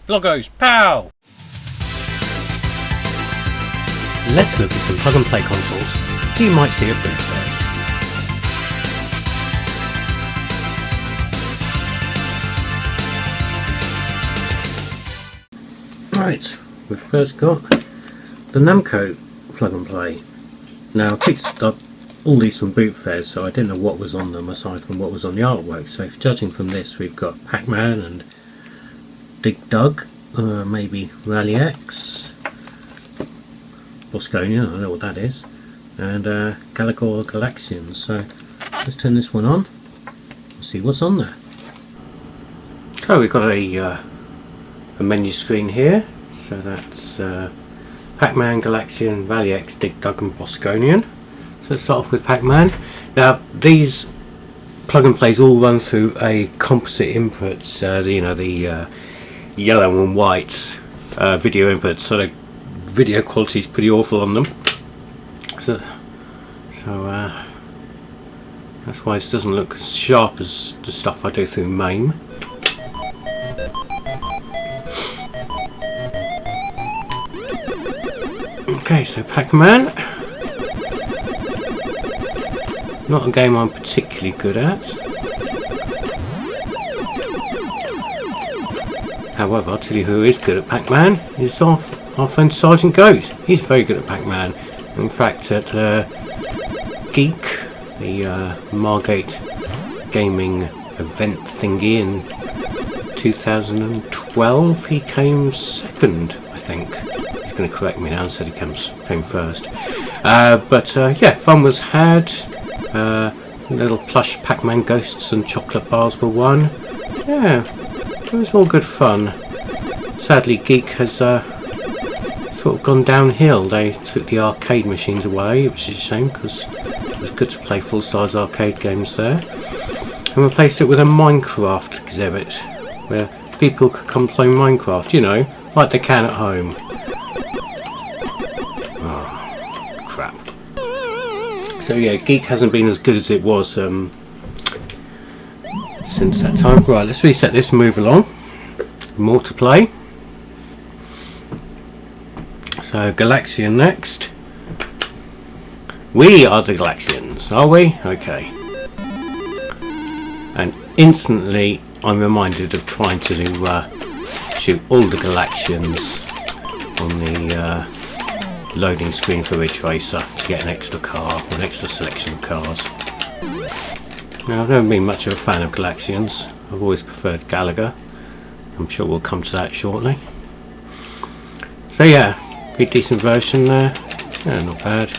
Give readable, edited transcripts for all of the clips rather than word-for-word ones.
Bloggo's Pow! Let's look at some plug and play consoles you might see at boot fairs. Right, we've first got the Namco plug and play. Now I picked up all these from boot fairs, so I didn't know what was on them aside from what was on the artwork. So if judging from this, we've got Pac-Man and Dig Dug, maybe Rally X, Bosconian, I don't know what that is, and Galaga Galaxians. So let's turn this one on and see what's on there. So we've got a menu screen here. So that's Pac-Man, Galaxian, Rally X, Dig Dug and Bosconian. So let's start off with Pac-Man. Now these plug and plays all run through a composite inputs, the yellow and white video inputs, so the video quality is pretty awful on them. So that's why this doesn't look as sharp as the stuff I do through MAME. Okay, so Pac-Man. Not a game I'm particularly good at. However, I'll tell you who is good at Pac-Man is our friend Sergeant Goat. He's very good at Pac-Man. In fact, at Geek, the Margate gaming event thingy in 2012, he came second, I think. He's going to correct me now and said he came first. Yeah, fun was had. Little plush Pac-Man ghosts and chocolate bars were won. Yeah, it was all good fun. Sadly, Geek has sort of gone downhill. They took the arcade machines away, which is a shame because it was good to play full-size arcade games there, and replaced it with a Minecraft exhibit where people could come play Minecraft, you know, like they can at home. Oh, crap. So yeah, Geek hasn't been as good as it was since that time. Right, let's reset this and move along. More to play. So Galaxian next. We are the Galaxians, are we? Okay. And instantly I'm reminded of trying to shoot all the Galaxians on the loading screen for Ridge Racer to get an extra car, or an extra selection of cars. Now, I've never been much of a fan of Galaxians. I've always preferred Galaga. I'm sure we'll come to that shortly. So yeah, pretty decent version there. Yeah, not bad.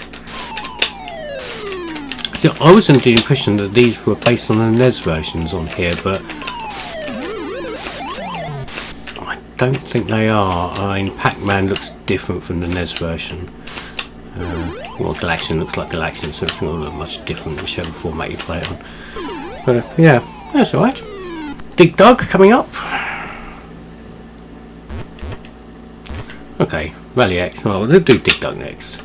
So I was under the impression that these were based on the NES versions on here, but I don't think they are. I mean, Pac-Man looks different from the NES version. Well, Galaxian looks like Galaxian, so it's not going to look much different whichever format you play it on. But yeah, that's alright. Dig Dug coming up. Okay, Rally X. Well, we'll do Dig Dug next.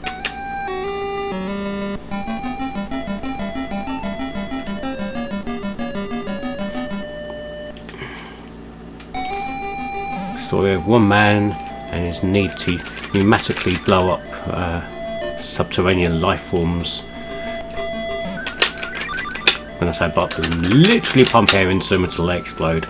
Story of one man and his need to pneumatically blow up subterranean life forms. When I say blow, literally pump air into them until they explode.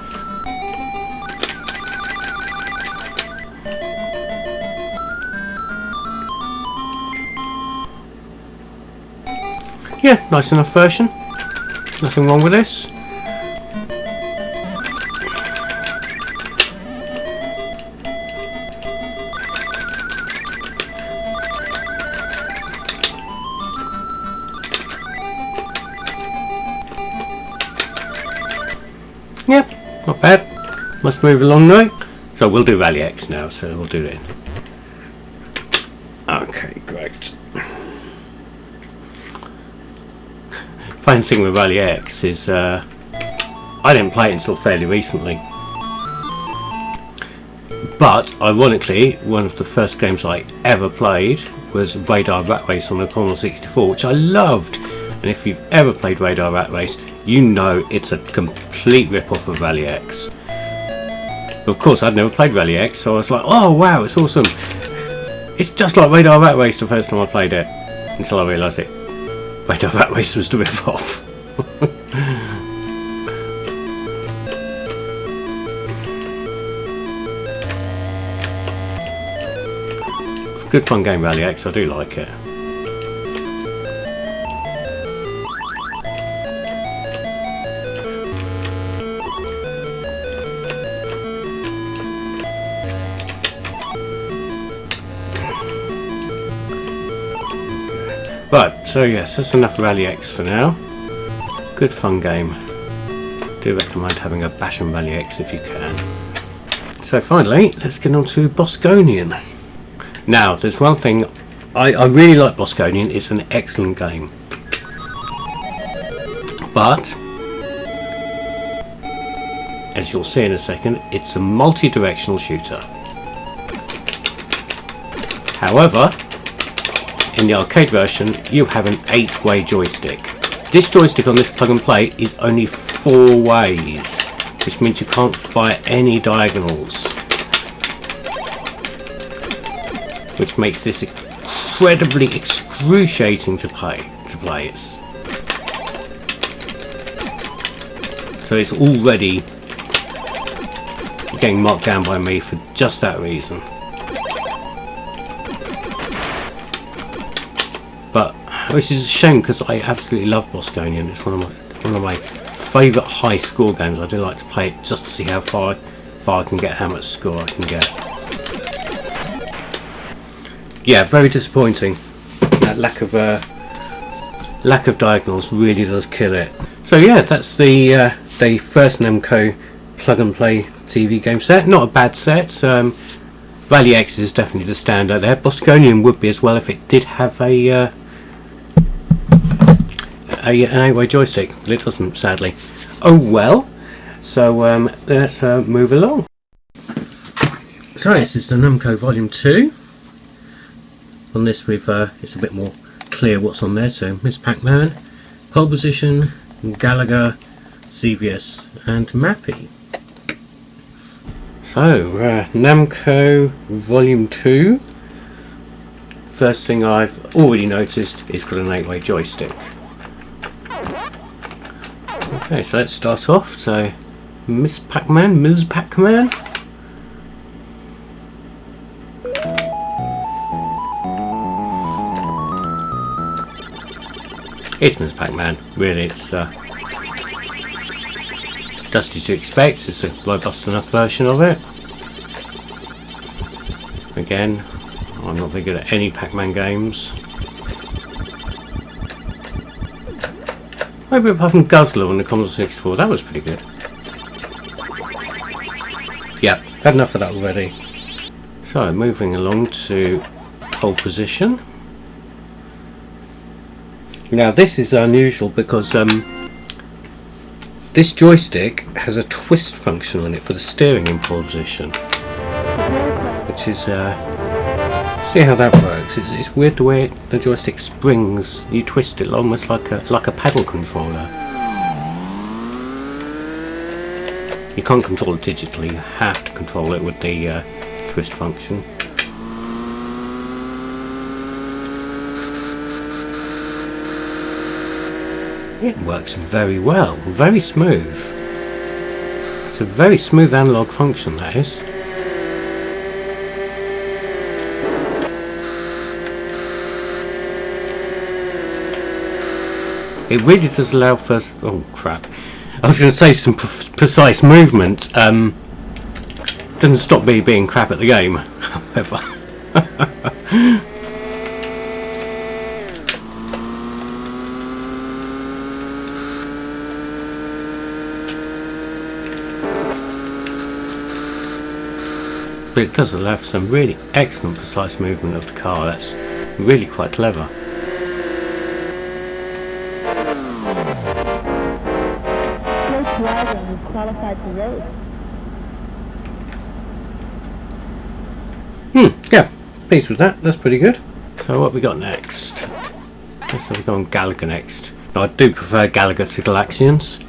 Yeah, nice enough version. Nothing wrong with this. Yeah, not bad. Must move along now. So we'll do Rally X now, so we'll do it. Okay, great. Funny thing with Rally X is I didn't play it until fairly recently. But ironically, one of the first games I ever played was Radar Rat Race on the Commodore 64, which I loved. And if you've ever played Radar Rat Race, you know it's a complete rip-off of Rally X. But of course, I'd never played Rally X, so I was like, oh wow, it's awesome. It's just like Radar Rat Race the first time I played it, until I realised it. Radar Rat Race was the rip-off. Good fun game, Rally X, I do like it. Right, so yes, that's enough Rally X for now. Good fun game. Do recommend having a bash on Rally X if you can. So finally, let's get on to Bosconian. Now, there's one thing, I really like Bosconian, it's an excellent game. But, as you'll see in a second, it's a multi-directional shooter. However, in the arcade version, you have an 8-way joystick. This joystick on this plug and play is only 4 ways, which means you can't fire any diagonals. Which makes this incredibly excruciating to play. So it's already getting marked down by me for just that reason. But which is a shame because I absolutely love Bosconian. It's one of my favourite high score games. I do like to play it just to see how far I can get, how much score I can get. Yeah, very disappointing. That lack of diagonals really does kill it. So yeah, that's the first Namco plug and play TV game set. Not a bad set. Rally X is definitely the standout there. Bosconian would be as well if it did have an 8-way joystick, but it doesn't, sadly. Oh well. So let's move along. So this is the Namco Volume 2. On this we've it's a bit more clear what's on there. So Miss Pac-Man, Pole Position, Gallagher, Xevious and Mappy. So Namco Volume 2. First thing I've already noticed is got an 8-way joystick. Okay, so let's start off. So Miss Pac-Man, Ms. Pac-Man. It's Ms. Pac-Man, really. It's dusty to expect. It's a robust enough version of it. Again, I'm not very good at any Pac-Man games. Maybe apart from Guzzler on the Commodore 64, that was pretty good. Yep, had enough of that already. So, moving along to Pole Position. Now this is unusual because this joystick has a twist function on it for the steering in pole position, which is see how that works. It's weird the way the joystick springs. You twist it almost like a paddle controller. You can't control it digitally. You have to control it with the twist function. It works very well, very smooth. It's a very smooth analog function, that is. It really does allow for, oh crap, I was going to say some precise movement. Doesn't stop me being crap at the game, however. But it does allow for some really excellent precise movement of the car. That's really quite clever. Yeah, pleased with that. That's pretty good. So what we got next? Let's have a go on Gallagher next. I do prefer Gallagher to Galaxians.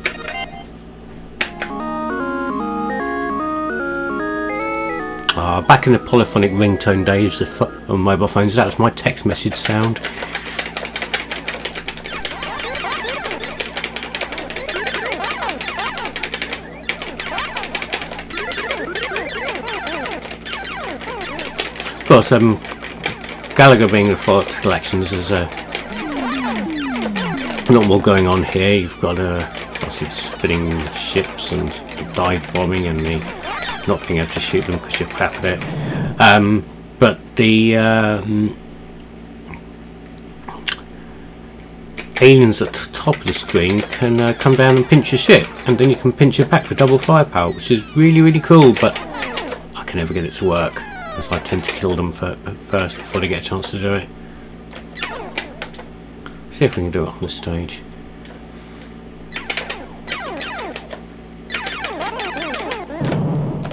Back in the polyphonic ringtone days on mobile phones, that was my text message sound. Of course, Gallagher being the Fox collections, there's a lot more going on here. You've got obviously spinning ships and dive bombing and the not being able to shoot them because you're crap at it. But the aliens at the top of the screen can come down and pinch your ship, and then you can pinch it back for double firepower, which is really, really cool, but I can never get it to work, because I tend to kill them first before they get a chance to do it. See if we can do it on this stage.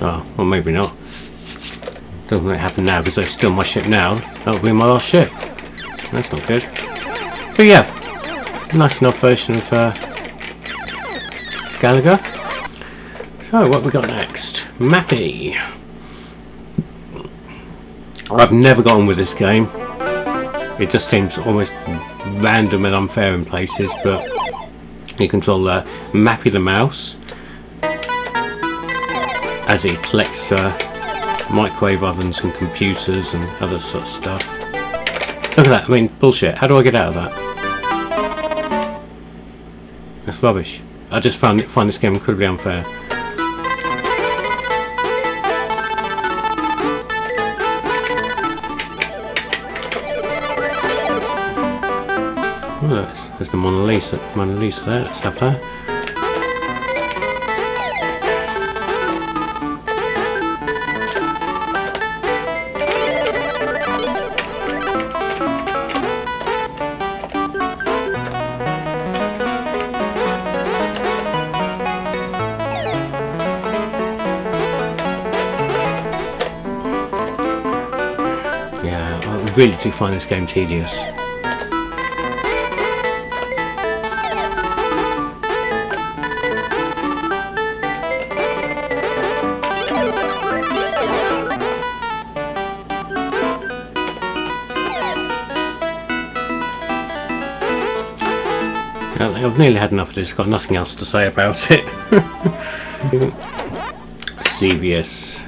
Oh, well, maybe not. Doesn't really happen now because they've still my ship now. That'll be my last ship. That's not good. But yeah, nice enough version of Gallagher. So, what we got next? Mappy. I've never got on with this game. It just seems almost random and unfair in places, but you control Mappy the mouse as he collects microwave ovens and computers and other sort of stuff. Look at that, I mean, bullshit. How do I get out of that? That's rubbish. I just find this game incredibly unfair. Oh, there's the Mona Lisa there, let's have that. Yeah, I really do find this game tedious. I've nearly had enough of this, got nothing else to say about it. CVS.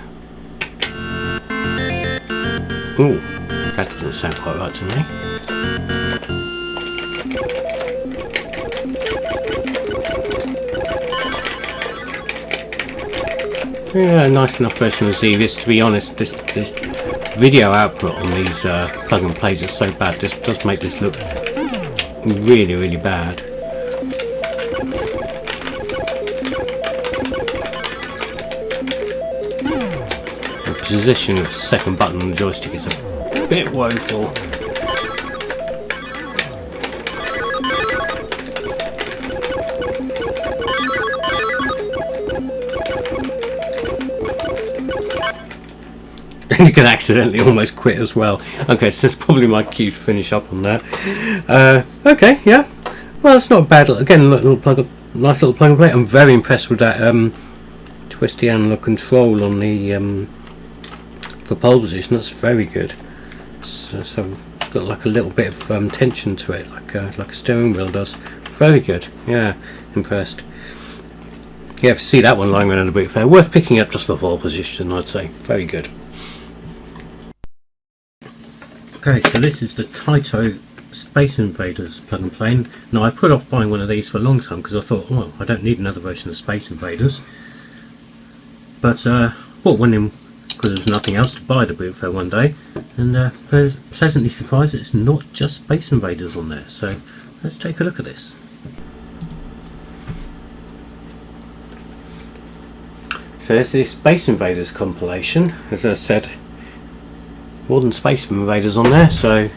Ooh, that doesn't sound quite right to me. Yeah, nice enough version of CVS. To be honest, this video output on these plug and plays is so bad. This does make this look really, really bad. The position of the second button on the joystick is a bit woeful. And you can accidentally almost quit as well. Okay, so that's probably my cue to finish up on that. Okay, yeah. Well, it's not bad. Again, nice little plug and play. I'm very impressed with that twisty analog control on the for pole position. That's very good. So it's got like a little bit of tension to it, like a steering wheel does. Very good. Yeah, impressed. Yeah, to see that one lying around a bit fair, worth picking up just for pole position, I'd say. Very good. Okay, so this is the Taito Space Invaders plug and play. Now, I put off buying one of these for a long time because I thought, well, I don't need another version of Space Invaders. But bought one in because there was nothing else to buy the boot fair one day, and pleasantly surprised that it's not just Space Invaders on there. So let's take a look at this. So there's the Space Invaders compilation. As I said, more than Space Invaders on there. So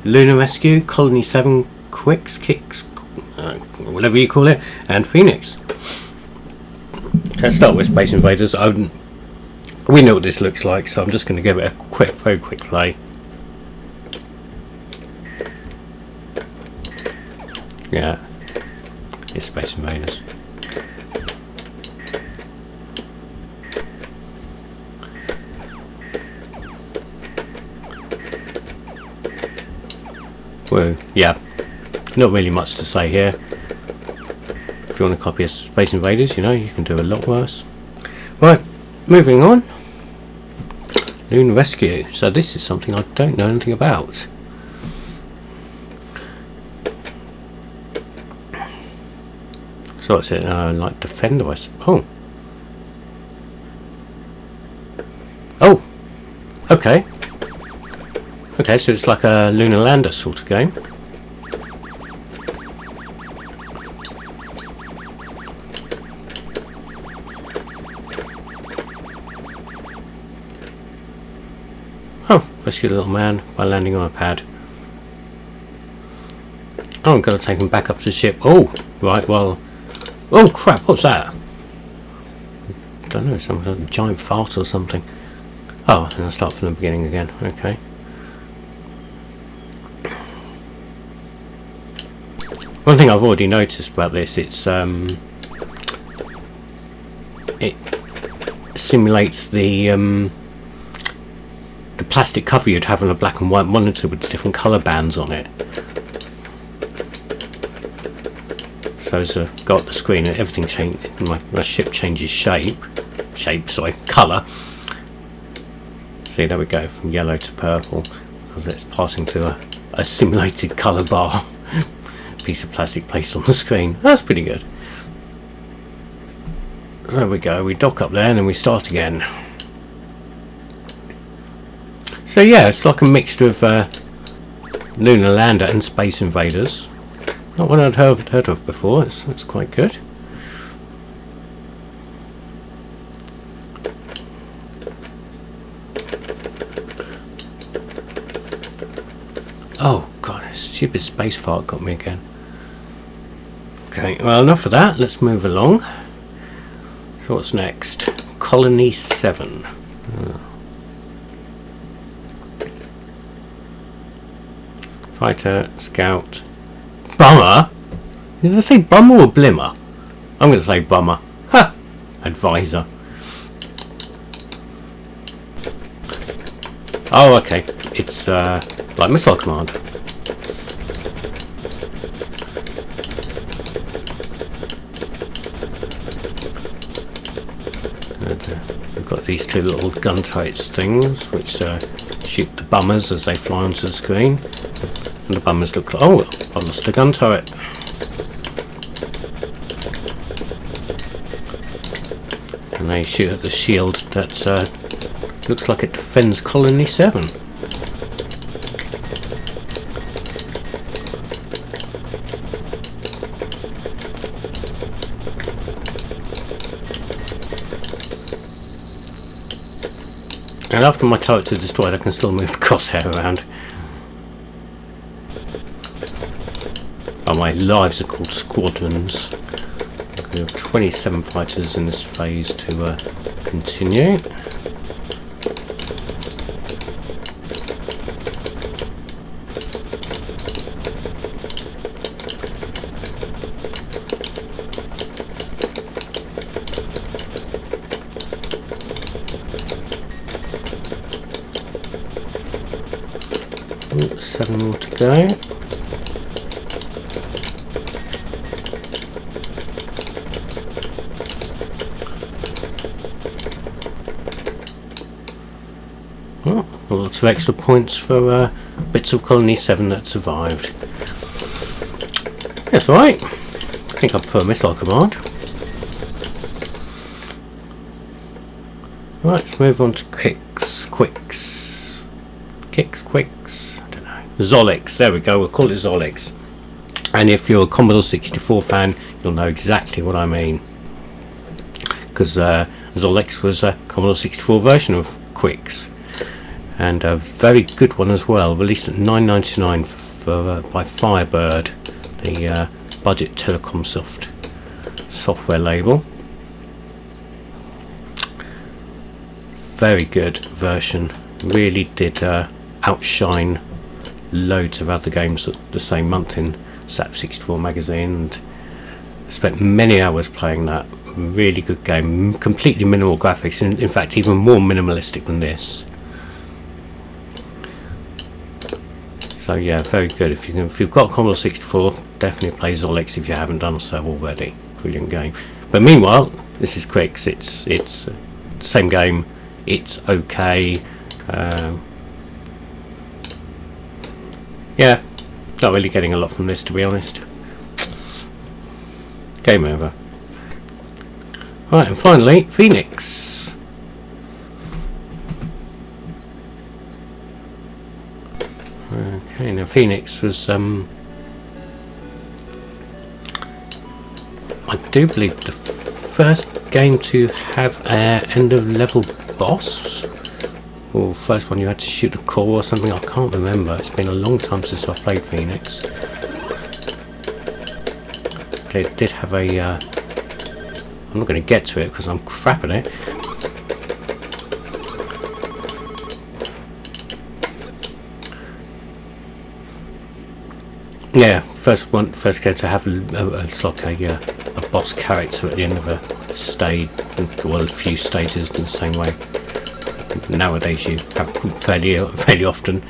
Lunar Rescue, Colony 7, Quicks, Kicks, whatever you call it, and Phoenix. Let's start with Space Invaders. We know what this looks like, so I'm just going to give it a very quick play. Yeah, it's Space Invaders. Well, yeah, not really much to say here. If you want to copy a Space Invaders, you know, you can do a lot worse. Right, moving on. Lunar Rescue. So this is something I don't know anything about. So what's it, like Defender, I suppose. Oh! Okay. Okay, so it's like a Lunar Lander sort of game. Oh, rescue the little man by landing on a pad. Oh, I'm going to take him back up to the ship. Oh, right, well... Oh, crap, what's that? I don't know, some kind of giant fart or something. Oh, and I'll start from the beginning again. Okay. One thing I've already noticed about this, it's it simulates the plastic cover you'd have on a black and white monitor with the different colour bands on it. So as I go up the screen and everything changes, my ship changes colour. See, there we go, from yellow to purple, because it's passing to a simulated colour bar. Piece of plastic placed on the screen. That's pretty good. There we go, we dock up there and then we start again. So yeah, it's like a mixture of Lunar Lander and Space Invaders. Not one I'd heard of before. It's quite good. Oh god, this stupid space fart got me again. Okay, well enough of that. Let's move along. So what's next? Colony 7. Oh. Fighter, Scout, Bummer? Did I say Bummer or Blimmer? I'm going to say Bummer. Ha! Advisor. Oh, okay. It's like Missile Command. We've got these two little gun turrets things, which shoot the bummers as they fly onto the screen. And the bummers look like, oh, I've lost a gun turret. And they shoot at the shield that looks like it defends Colony 7. And after my turrets are destroyed, I can still move the crosshair around. Oh, my lives are called squadrons. We have 27 fighters in this phase to continue. Ooh, 7 more to go. Lots of extra points for bits of Colony 7 that survived. That's alright. I think I prefer Missile Command. Right, let's move on to Quicks. I don't know. Zolix, there we go, we'll call it Zolix. And if you're a Commodore 64 fan, you'll know exactly what I mean. Because Zolix was a Commodore 64 version of Quicks. And a very good one as well, released at $9.99 by Firebird, the budget telecom software label. Very good version, really did outshine loads of other games the same month in SAP 64 magazine, and spent many hours playing that. Really good game, completely minimal graphics, and in fact even more minimalistic than this. So yeah, very good. If you've got Commodore 64, definitely play Zolix if you haven't done so already. Brilliant game. But meanwhile, this is Quicks. It's the same game. It's okay. Yeah, not really getting a lot from this, to be honest. Game over. Right, and finally, Phoenix. Okay, now Phoenix was, I do believe the first game to have an end of level boss, or first one you had to shoot a core or something. I can't remember. It's been a long time since I played Phoenix. It did have a I'm not going to get to it because I'm crap at it. Yeah, first game to have it's like a boss character at the end of a stage, well, a few stages in the same way. Nowadays you have fairly often.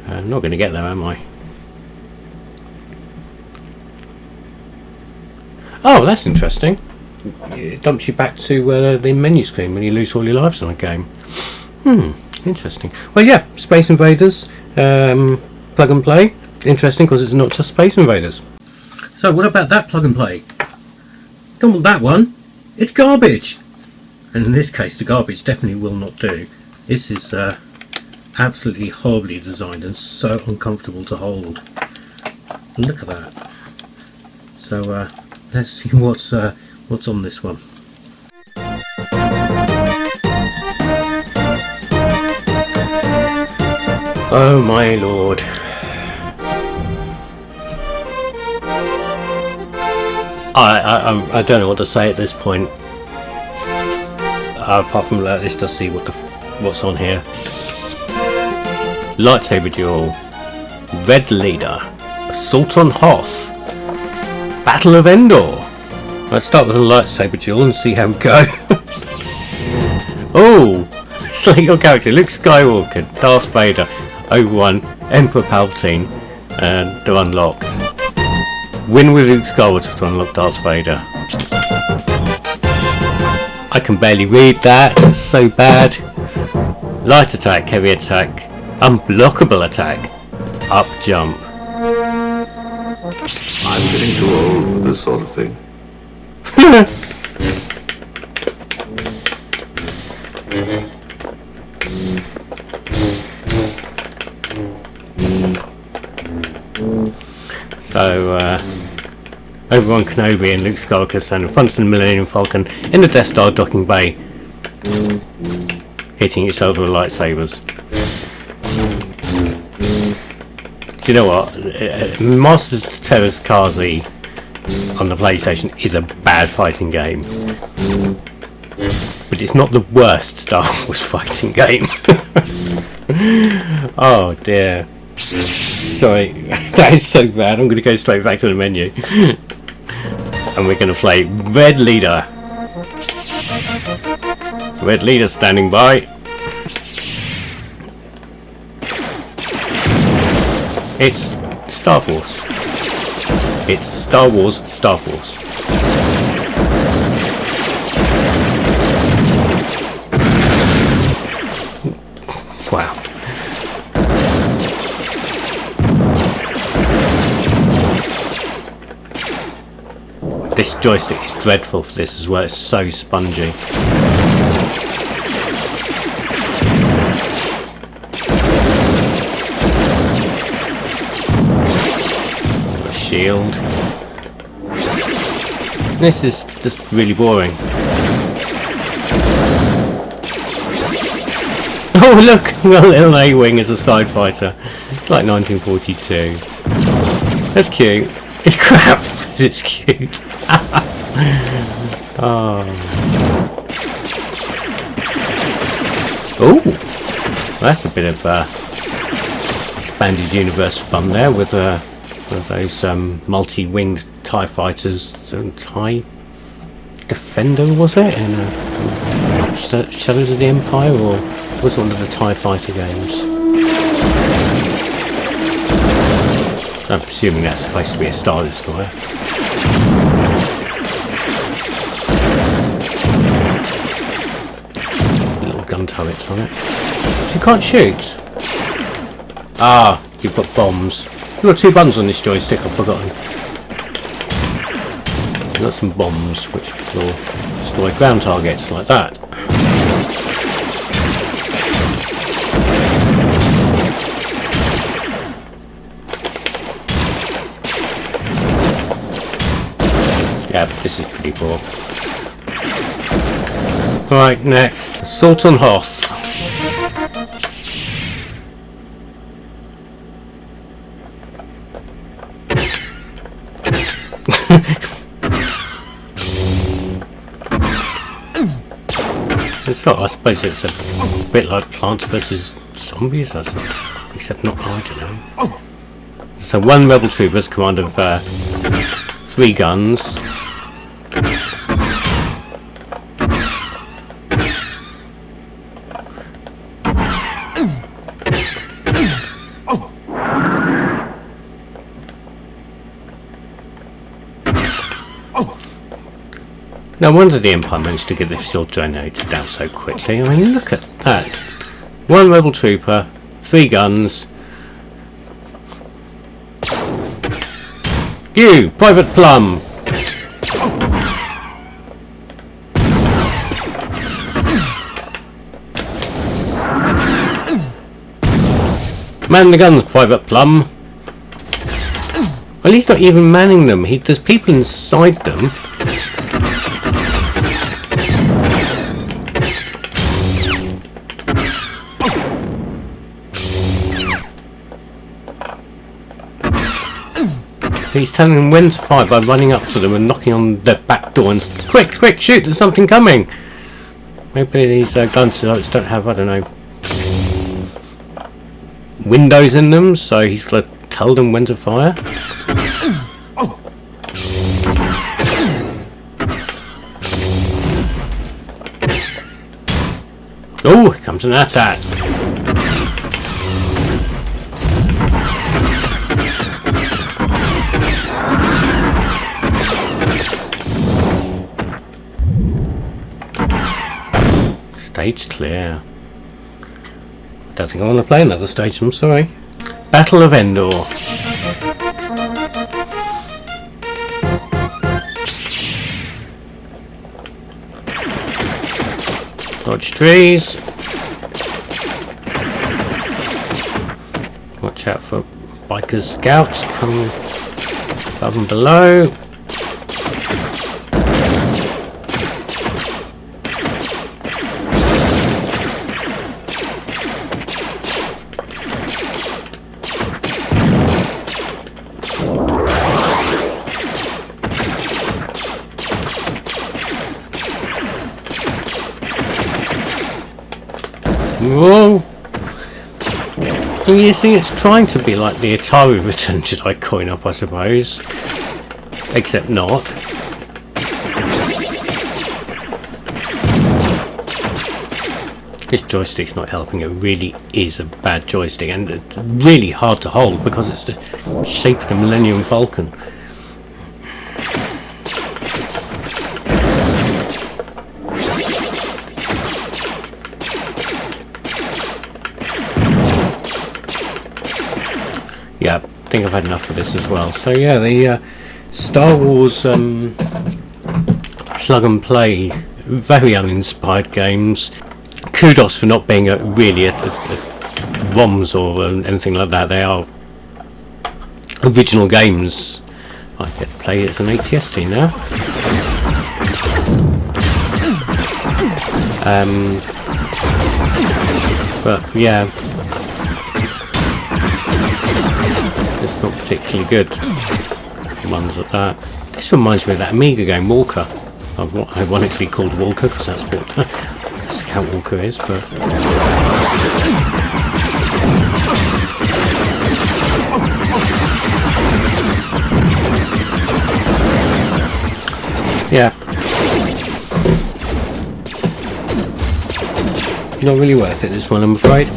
I'm not going to get there, am I? Oh, that's interesting. It dumps you back to the menu screen when you lose all your lives on a game. Interesting. Well, yeah, Space Invaders, plug and play. Interesting because it's not just Space Invaders. So what about that plug and play? Don't want that one. It's garbage. And in this case, the garbage definitely will not do. This is absolutely horribly designed and so uncomfortable to hold. Look at that. So let's see what's on this one. Oh my lord. I don't know what to say at this point. Apart from let's just see what's on here. Lightsaber duel. Red Leader. Assault on Hoth. Battle of Endor. Let's start with a lightsaber duel and see how we go. Oh, select your character: Luke Skywalker, Darth Vader, Obi-Wan, Emperor Palpatine, and they're unlocked. Win with Luke Skywalker to unlock Darth Vader. I can barely read that, it's so bad. Light attack, heavy attack, unblockable attack, up jump. I'm getting too old for this sort of thing. So, Obi-Wan Kenobi and Luke Skywalker stand in front of the Millennium Falcon in the Death Star docking bay, hitting each other with lightsabers. Do you know what? Masters of Terra's Kazi on the PlayStation is a bad fighting game, but it's not the worst Star Wars fighting game. Oh dear. Sorry, that is so bad. I'm going to go straight back to the menu. And we're going to play Red Leader. Red Leader standing by. It's Star Force. It's Star Wars Star Force. Wow. This joystick is dreadful for this as well, it's so spongy. A shield. This is just really boring. Oh look! A little A-Wing as a side fighter. It's like 1942. That's cute. It's crap, but it's cute. Oh, that's a bit of expanded universe fun there with those multi-winged TIE fighters. TIE Defender, was it? In Shadows of the Empire, or was it one of the TIE fighter games? I'm assuming that's supposed to be a Star Destroyer. Little gun turrets on it. You can't shoot. Ah, you've got bombs. You've got 2 buttons on this joystick, I've forgotten. You've got some bombs which will destroy ground targets like that. Yeah, this is pretty cool. Right, next. Assault on Hoth. I suppose it's a bit like Plants vs Zombies, except not, I don't know. So 1 rebel trooper has command of 3 guns. No wonder the Empire managed to get this shield generator down so quickly. I mean, look at that. 1 rebel trooper, 3 guns. You, Private Plum! Man the guns, Private Plum! Well, he's not even manning them. There's people inside them. He's telling them when to fire by running up to them and knocking on their back door and quick, quick, shoot! There's something coming. Maybe these guns don't have, I don't know, windows in them, so he's got to tell them when to fire. Oh, here comes an AT-AT. Stage clear. Don't think I want to play another stage, I'm sorry. Battle of Endor. Dodge trees. Watch out for biker scouts coming above and below. Whoa! And you see, it's trying to be like the Atari Return Jedi coin-op, I suppose. Except not. This joystick's not helping. It really is a bad joystick, and it's really hard to hold because it's the shape of the Millennium Falcon. Yeah, I think I've had enough of this as well. So yeah, the Star Wars plug and play, very uninspired games. Kudos for not being really a ROMs or anything like that. They are original games. I get to play it as an ATST now. But yeah, it's not particularly good ones at that. This reminds me of that Amiga game Walker. Ironically called Walker because that's what Scout Walker is, but yeah, not really worth it, this one, I'm afraid.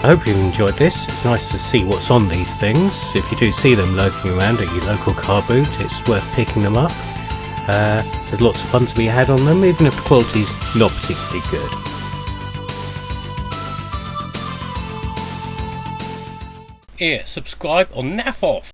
I hope you've enjoyed this. It's nice to see what's on these things. If you do see them lurking around at your local car boot, it's worth picking them up. There's lots of fun to be had on them, even if the quality's not particularly good. Here, subscribe or naff off.